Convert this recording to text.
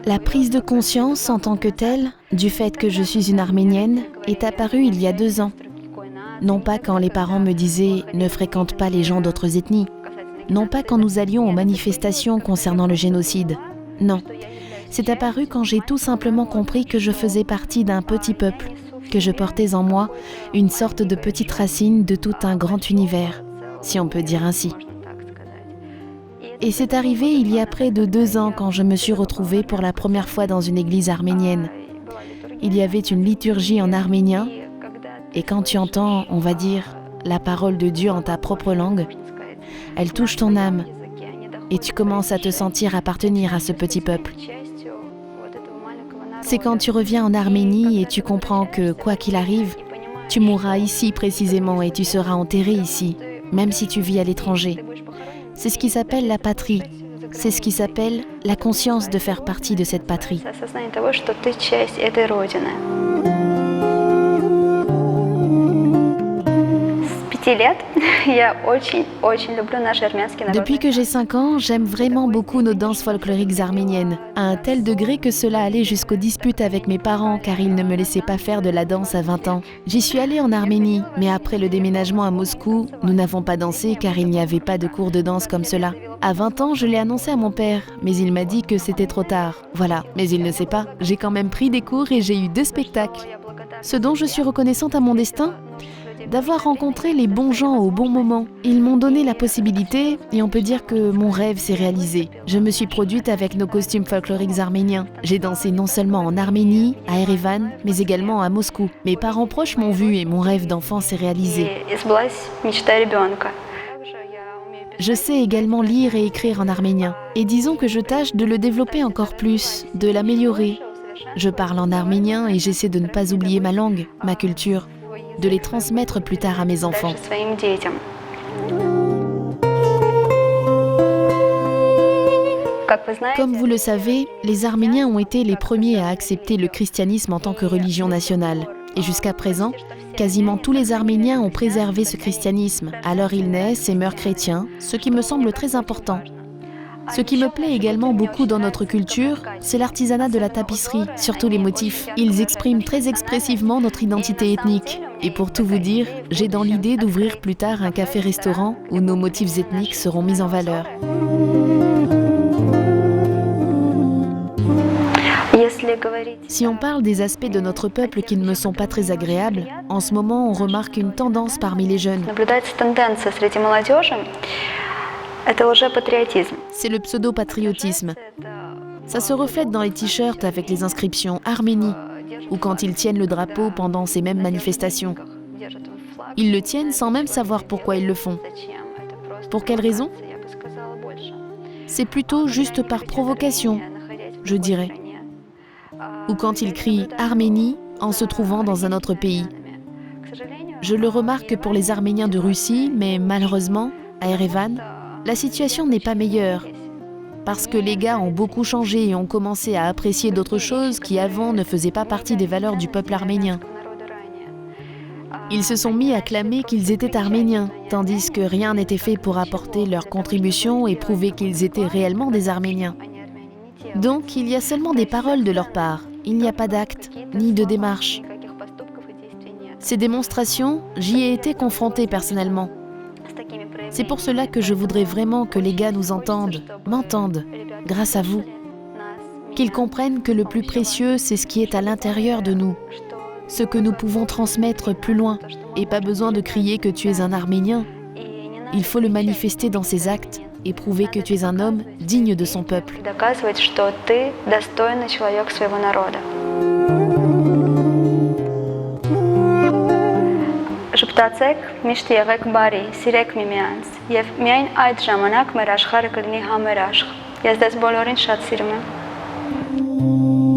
La prise de conscience en tant que telle, du fait que je suis une Arménienne, est apparue il y a 2 ans. Non pas quand les parents me disaient « ne fréquente pas les gens d'autres ethnies », non pas quand nous allions aux manifestations concernant le génocide. Non, c'est apparu quand j'ai tout simplement compris que je faisais partie d'un petit peuple, que je portais en moi une sorte de petite racine de tout un grand univers, si on peut dire ainsi. Et c'est arrivé il y a près de 2 ans quand je me suis retrouvée pour la première fois dans une église arménienne. Il y avait une liturgie en arménien, et quand tu entends, on va dire, la parole de Dieu en ta propre langue, elle touche ton âme, et tu commences à te sentir appartenir à ce petit peuple. C'est quand tu reviens en Arménie et tu comprends que, quoi qu'il arrive, tu mourras ici précisément et tu seras enterré ici, même si tu vis à l'étranger. C'est ce qui s'appelle la patrie. C'est ce qui s'appelle la conscience de faire partie de cette patrie. Depuis que j'ai 5 ans, j'aime vraiment beaucoup nos danses folkloriques arméniennes, à un tel degré que cela allait jusqu'aux disputes avec mes parents car ils ne me laissaient pas faire de la danse à 20 ans. J'y suis allée en Arménie, mais après le déménagement à Moscou, nous n'avons pas dansé car il n'y avait pas de cours de danse comme cela. À 20 ans, je l'ai annoncé à mon père, mais il m'a dit que c'était trop tard. Voilà, mais il ne sait pas, j'ai quand même pris des cours et j'ai eu 2 spectacles. Ce dont je suis reconnaissante à mon destin, d'avoir rencontré les bons gens au bon moment. Ils m'ont donné la possibilité et on peut dire que mon rêve s'est réalisé. Je me suis produite avec nos costumes folkloriques arméniens. J'ai dansé non seulement en Arménie, à Erevan, mais également à Moscou. Mes parents proches m'ont vu et mon rêve d'enfant s'est réalisé. Je sais également lire et écrire en arménien. Et disons que je tâche de le développer encore plus, de l'améliorer. Je parle en arménien et j'essaie de ne pas oublier ma langue, ma culture, de les transmettre plus tard à mes enfants. Comme vous le savez, les Arméniens ont été les premiers à accepter le christianisme en tant que religion nationale. Et jusqu'à présent, quasiment tous les Arméniens ont préservé ce christianisme. Alors ils naissent et meurent chrétiens, ce qui me semble très important. Ce qui me plaît également beaucoup dans notre culture, c'est l'artisanat de la tapisserie, surtout les motifs. Ils expriment très expressivement notre identité ethnique. Et pour tout vous dire, j'ai dans l'idée d'ouvrir plus tard un café-restaurant où nos motifs ethniques seront mis en valeur. Si on parle des aspects de notre peuple qui ne me sont pas très agréables, en ce moment on remarque une tendance parmi les jeunes. C'est le pseudo-patriotisme. Ça se reflète dans les t-shirts avec les inscriptions Arménie, ou quand ils tiennent le drapeau pendant ces mêmes manifestations. Ils le tiennent sans même savoir pourquoi ils le font. Pour quelle raison ? C'est plutôt juste par provocation, je dirais. Ou quand ils crient Arménie en se trouvant dans un autre pays. Je le remarque pour les Arméniens de Russie, mais malheureusement, à Erevan, la situation n'est pas meilleure, parce que les gars ont beaucoup changé et ont commencé à apprécier d'autres choses qui avant ne faisaient pas partie des valeurs du peuple arménien. Ils se sont mis à clamer qu'ils étaient arméniens, tandis que rien n'était fait pour apporter leur contribution et prouver qu'ils étaient réellement des Arméniens. Donc il y a seulement des paroles de leur part, il n'y a pas d'actes, ni de démarche. Ces démonstrations, j'y ai été confrontée personnellement. C'est pour cela que je voudrais vraiment que les gars nous entendent, m'entendent, grâce à vous. Qu'ils comprennent que le plus précieux, c'est ce qui est à l'intérieur de nous, ce que nous pouvons transmettre plus loin, et pas besoin de crier que tu es un Arménien. Il faut le manifester dans ses actes et prouver que tu es un homme digne de son peuple. Շփտացեք, միշտ եղեք բարի, սիրեք միմյանց, եւ միայն այդ ժամանակ մեր աշխարհը կլինի համերաշխ։ Ես դες բոլորին շատ սիրում եմ։